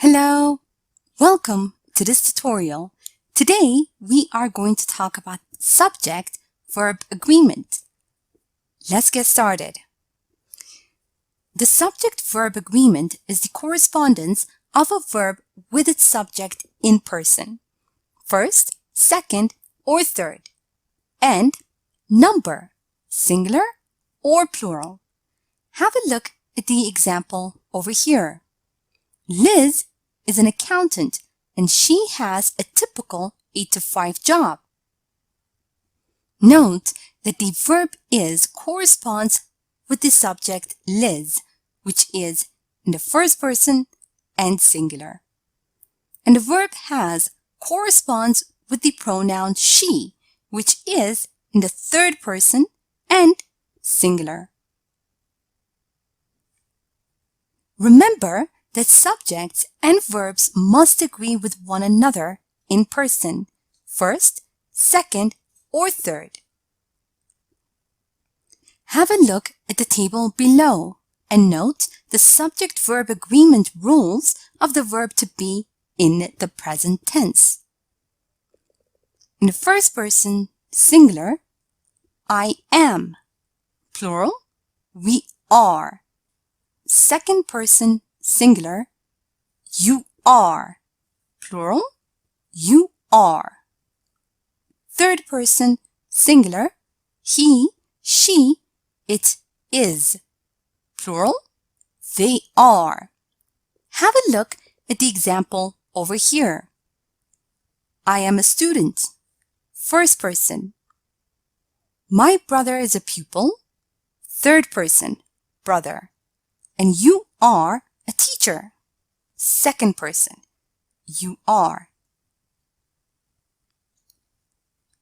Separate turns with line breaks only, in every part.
Hello, welcome to this tutorial. Today we are going to talk about subject-verb agreement. Let's get started. The subject-verb agreement is the correspondence of a verb with its subject in person, first, second, or third, and number, singular or plural. Have a look at the example over here. Liz is an accountant and she has a typical 8-to-5 job. Note that the verb is corresponds with the subject Liz, which is in the first person and singular. And the verb has corresponds with the pronoun she, which is in the third person and singular. Remember that subjects and verbs must agree with one another in person, first, second, or third. Have a look at the table below and note the subject-verb agreement rules of the verb to be in the present tense. In the first person, singular, I am. Plural, we are. Second person, singular, you are. Plural, you are. Third person, singular, he, she, it is. Plural, they are. Have a look at the example over here. I am a student. First person. My brother is a pupil. Third person, brother. And you are a teacher. Second person, you are.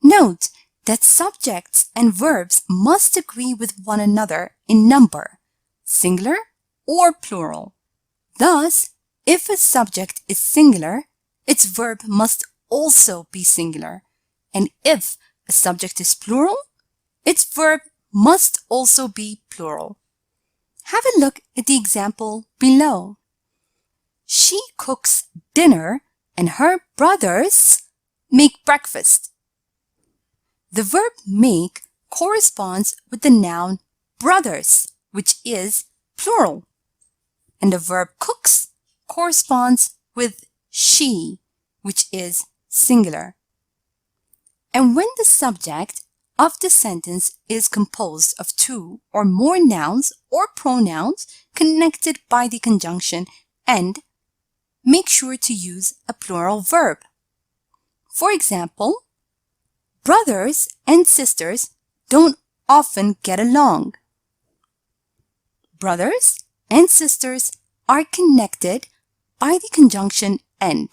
Note that subjects and verbs must agree with one another in number, singular or plural. Thus, if a subject is singular, its verb must also be singular. And if a subject is plural, its verb must also be plural. Have a look at the example below. She cooks dinner and her brothers make breakfast. The verb make corresponds with the noun brothers, which is plural. And the verb cooks corresponds with she, which is singular. And when the subject of the sentence is composed of two or more nouns or pronouns connected by the conjunction and, make sure to use a plural verb. For example, brothers and sisters don't often get along. Brothers and sisters are connected by the conjunction and.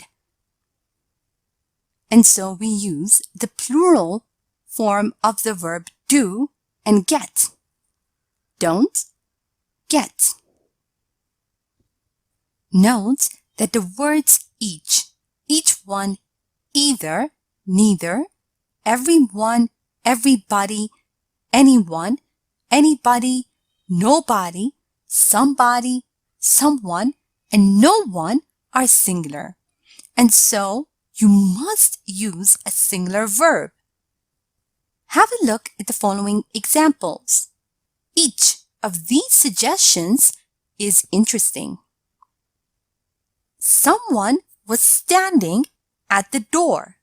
And so we use the plural form of the verb do and get. Don't, get. Note that the words each one, either, neither, everyone, everybody, anyone, anybody, nobody, somebody, someone, and no one are singular. And so you must use a singular verb. Have a look at the following examples. Each of these suggestions is interesting. Someone was standing at the door.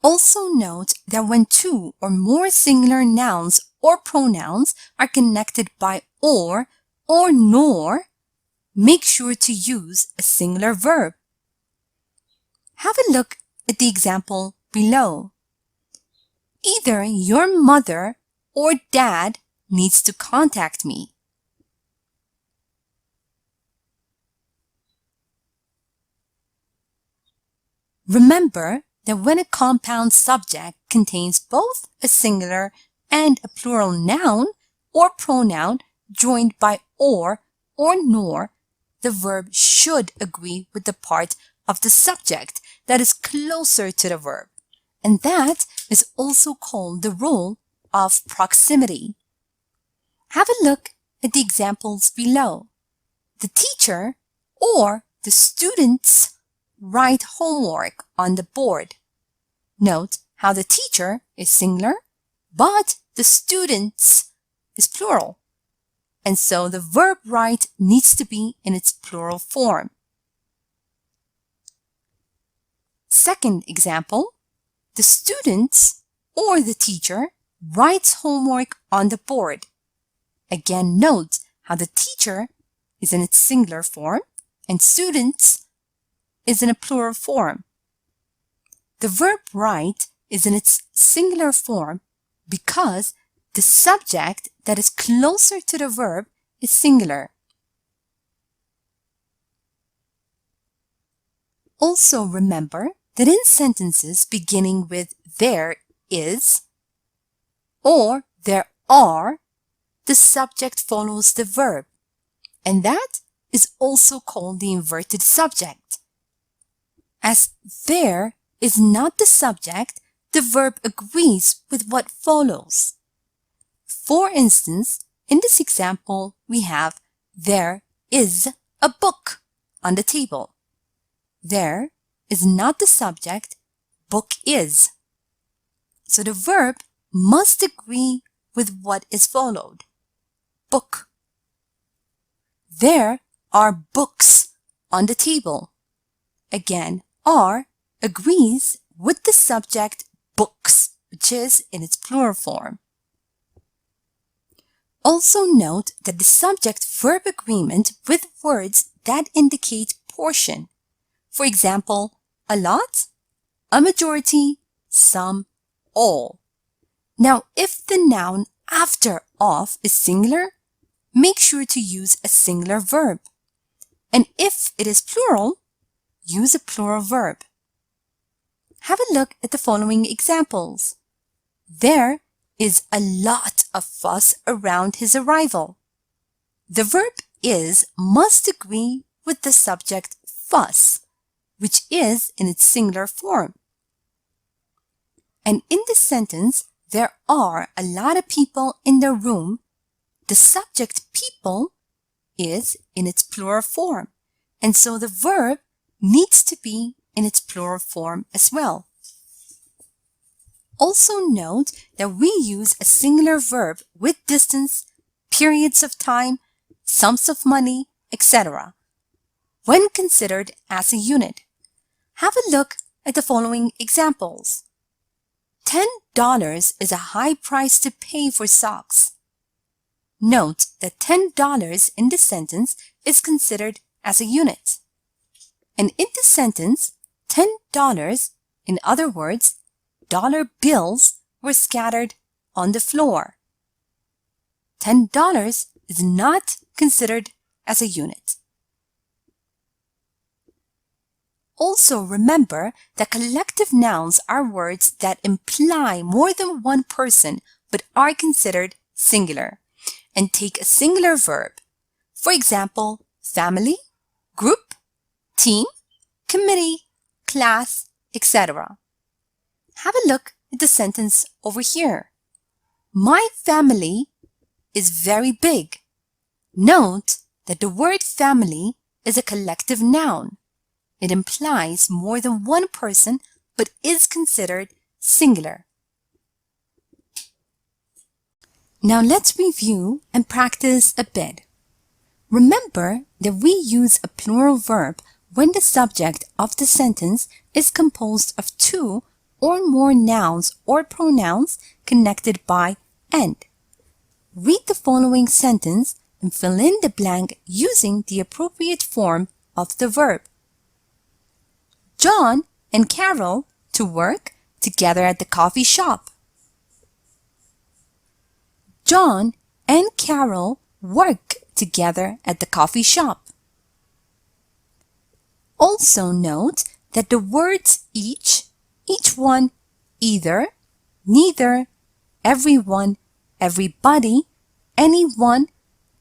Also note that when two or more singular nouns or pronouns are connected by or nor, make sure to use a singular verb. Have a look at the example below. Either your mother or dad needs to contact me. Remember that when a compound subject contains both a singular and a plural noun or pronoun joined by or nor, the verb should agree with the part of the subject that is closer to the verb. And that is also called the rule of proximity. Have a look at the examples below. the teacher or the students write homework on the board. Note how the teacher is singular, but the students is plural. And so the verb write needs to be in its plural form. Second example, the students or the teacher writes homework on the board. Again, note how the teacher is in its singular form and students is in a plural form. The verb write is in its singular form because the subject that is closer to the verb is singular. Also remember that in sentences beginning with there is or there are, the subject follows the verb, and that is also called the inverted subject. As there is not the subject, the verb agrees with what follows. For instance, in this example, we have there is a book on the table. There is not the subject, book is. So the verb must agree with what is followed. Book. There are books on the table. Again, are agrees with the subject books, which is in its plural form. Also note that the subject-verb agreement with words that indicate portion. For example, a lot, a majority, some, all. Now, if the noun after of is singular, make sure to use a singular verb. And if it is plural, use a plural verb. Have a look at the following examples. There is a lot of fuss around his arrival. The verb is must agree with the subject fuss, which is in its singular form. And in this sentence, there are a lot of people in the room. The subject people is in its plural form, and so the verb needs to be in its plural form as well. Also note that we use a singular verb with distance, periods of time, sums of money, etc. when considered as a unit. Have a look at the following examples. $10 is a high price to pay for socks. Note that $10 in this sentence is considered as a unit. And in this sentence, $10, in other words, dollar bills were scattered on the floor. $10 is not considered as a unit. Also remember that collective nouns are words that imply more than one person but are considered singular and take a singular verb. For example, family, group, team, committee, class, etc. Have a look at the sentence over here. My family is very big. Note that the word family is a collective noun. It implies more than one person but is considered singular. Now let's review and practice a bit. Remember that we use a plural verb when the subject of the sentence is composed of two or more nouns or pronouns connected by and. Read the following sentence and fill in the blank using the appropriate form of the verb. John and Carol to work together at the coffee shop. John and Carol work together at the coffee shop. Also note that the words each one, either, neither, everyone, everybody, anyone,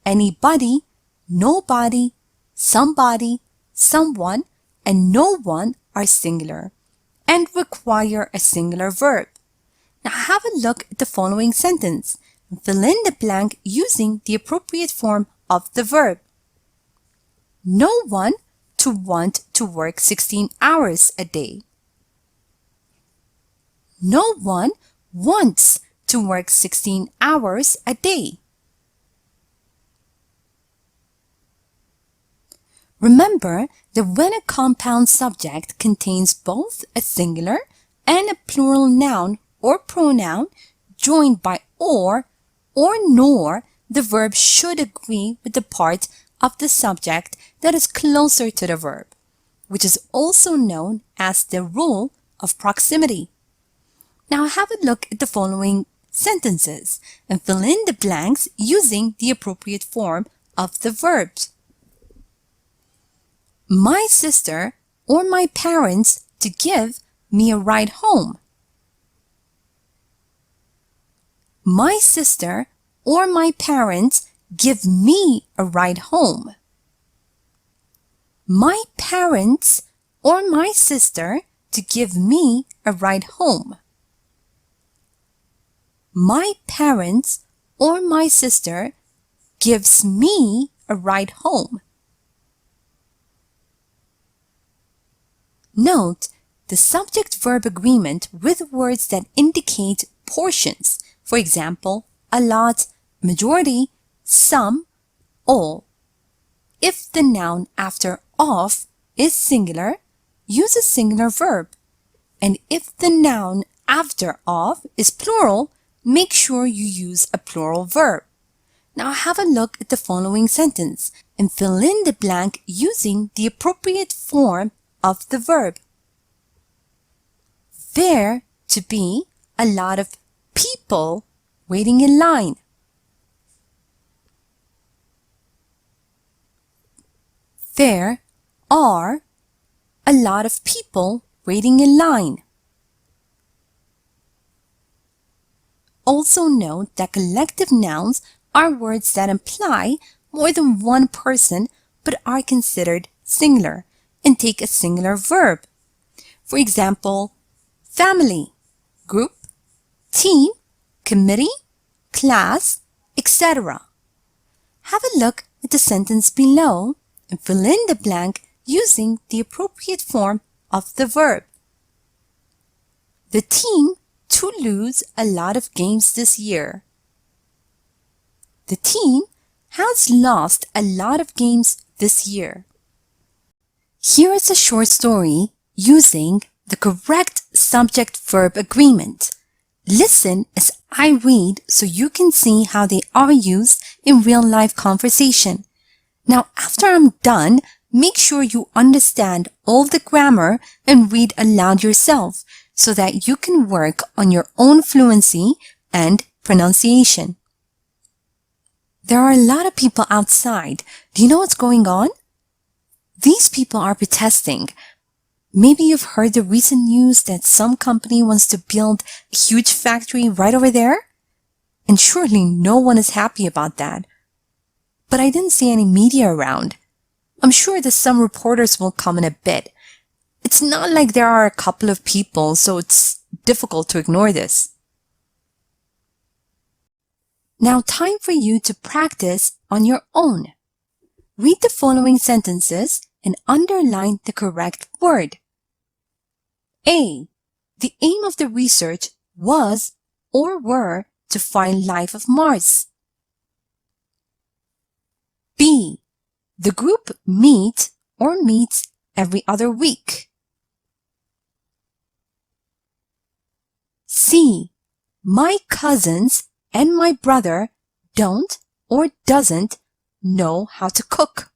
anybody, nobody, somebody, someone, and no one are singular and require a singular verb. Now have a look at the following sentence and fill in the blank using the appropriate form of the verb. no one to want to work 16 hours a day. No one wants to work 16 hours a day. Remember that when a compound subject contains both a singular and a plural noun or pronoun joined by or nor, the verb should agree with the part of the subject that is closer to the verb, which is also known as the rule of proximity. Now have a look at the following sentences and fill in the blanks using the appropriate form of the verbs. My sister or my parents to give me a ride home. My sister or my parents give me a ride home. My parents or my sister to give me a ride home. My parents or my sister gives me a ride home. Note the subject-verb agreement with words that indicate portions. For example, a lot, majority, some, all. If the noun after of is singular, use a singular verb. And if the noun after of is plural, make sure you use a plural verb. Now have a look at the following sentence and fill in the blank using the appropriate form of the verb. There to be a lot of people waiting in line. There are a lot of people waiting in line. Also note that collective nouns are words that imply more than one person but are considered singular and take a singular verb. For example, family, group, team, committee, class, etc. Have a look at the sentence below and fill in the blank using the appropriate form of the verb. The team to lose a lot of games this year. The team has lost a lot of games this year. Here is a short story using the correct subject-verb agreement. Listen as I read so you can see how they are used in real-life conversation. Now, after I'm done, make sure you understand all the grammar and read aloud yourself so that you can work on your own fluency and pronunciation. There are a lot of people outside. Do you know what's going on? These people are protesting. Maybe you've heard the recent news that some company wants to build a huge factory right over there? And surely no one is happy about that. But I didn't see any media around. I'm sure that some reporters will come in a bit. It's not like there are a couple of people, so it's difficult to ignore this. Now time for you to practice on your own. Read the following sentences and underline the correct word. A. The aim of the research was or were to find life of Mars. B. The group meets every other week. C. My cousins and my brother don't or doesn't know how to cook.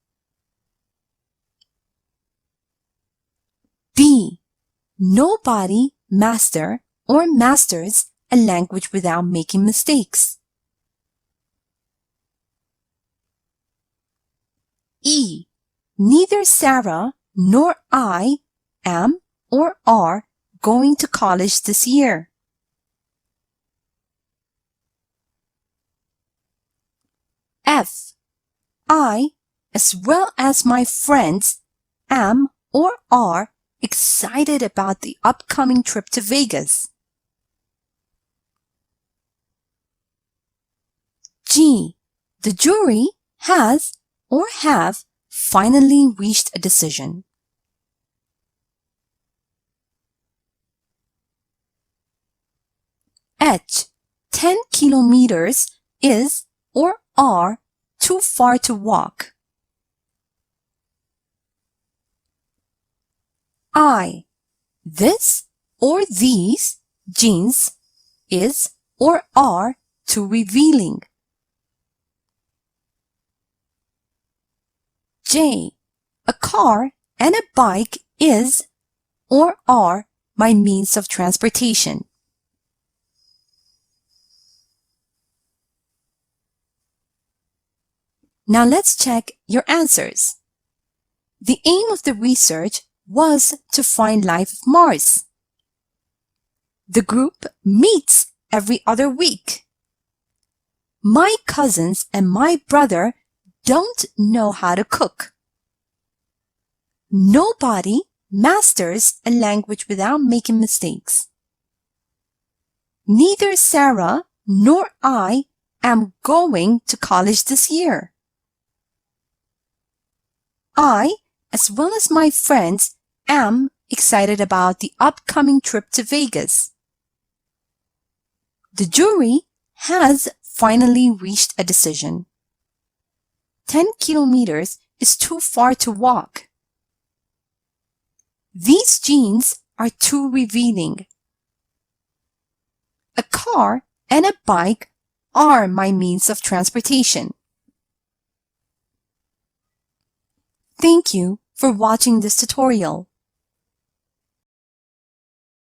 D. Nobody master or masters a language without making mistakes. E. Neither Sarah nor I am or are going to college this year. F. I, as well as my friends, am or are excited about the upcoming trip to Vegas. G. The jury has or have finally reached a decision. H. 10 kilometers is or are too far to walk. I. This or these jeans is or are too revealing. J. A car and a bike is or are my means of transportation. Now let's check your answers. The aim of the research was to find life of Mars. The group meets every other week. My cousins and my brother don't know how to cook. Nobody masters a language without making mistakes. Neither Sarah nor I am going to college this year. I, as well as my friends, am excited about the upcoming trip to Vegas. The jury has finally reached a decision. 10 kilometers is too far to walk. These jeans are too revealing. A car and a bike are my means of transportation. Thank you for watching this tutorial.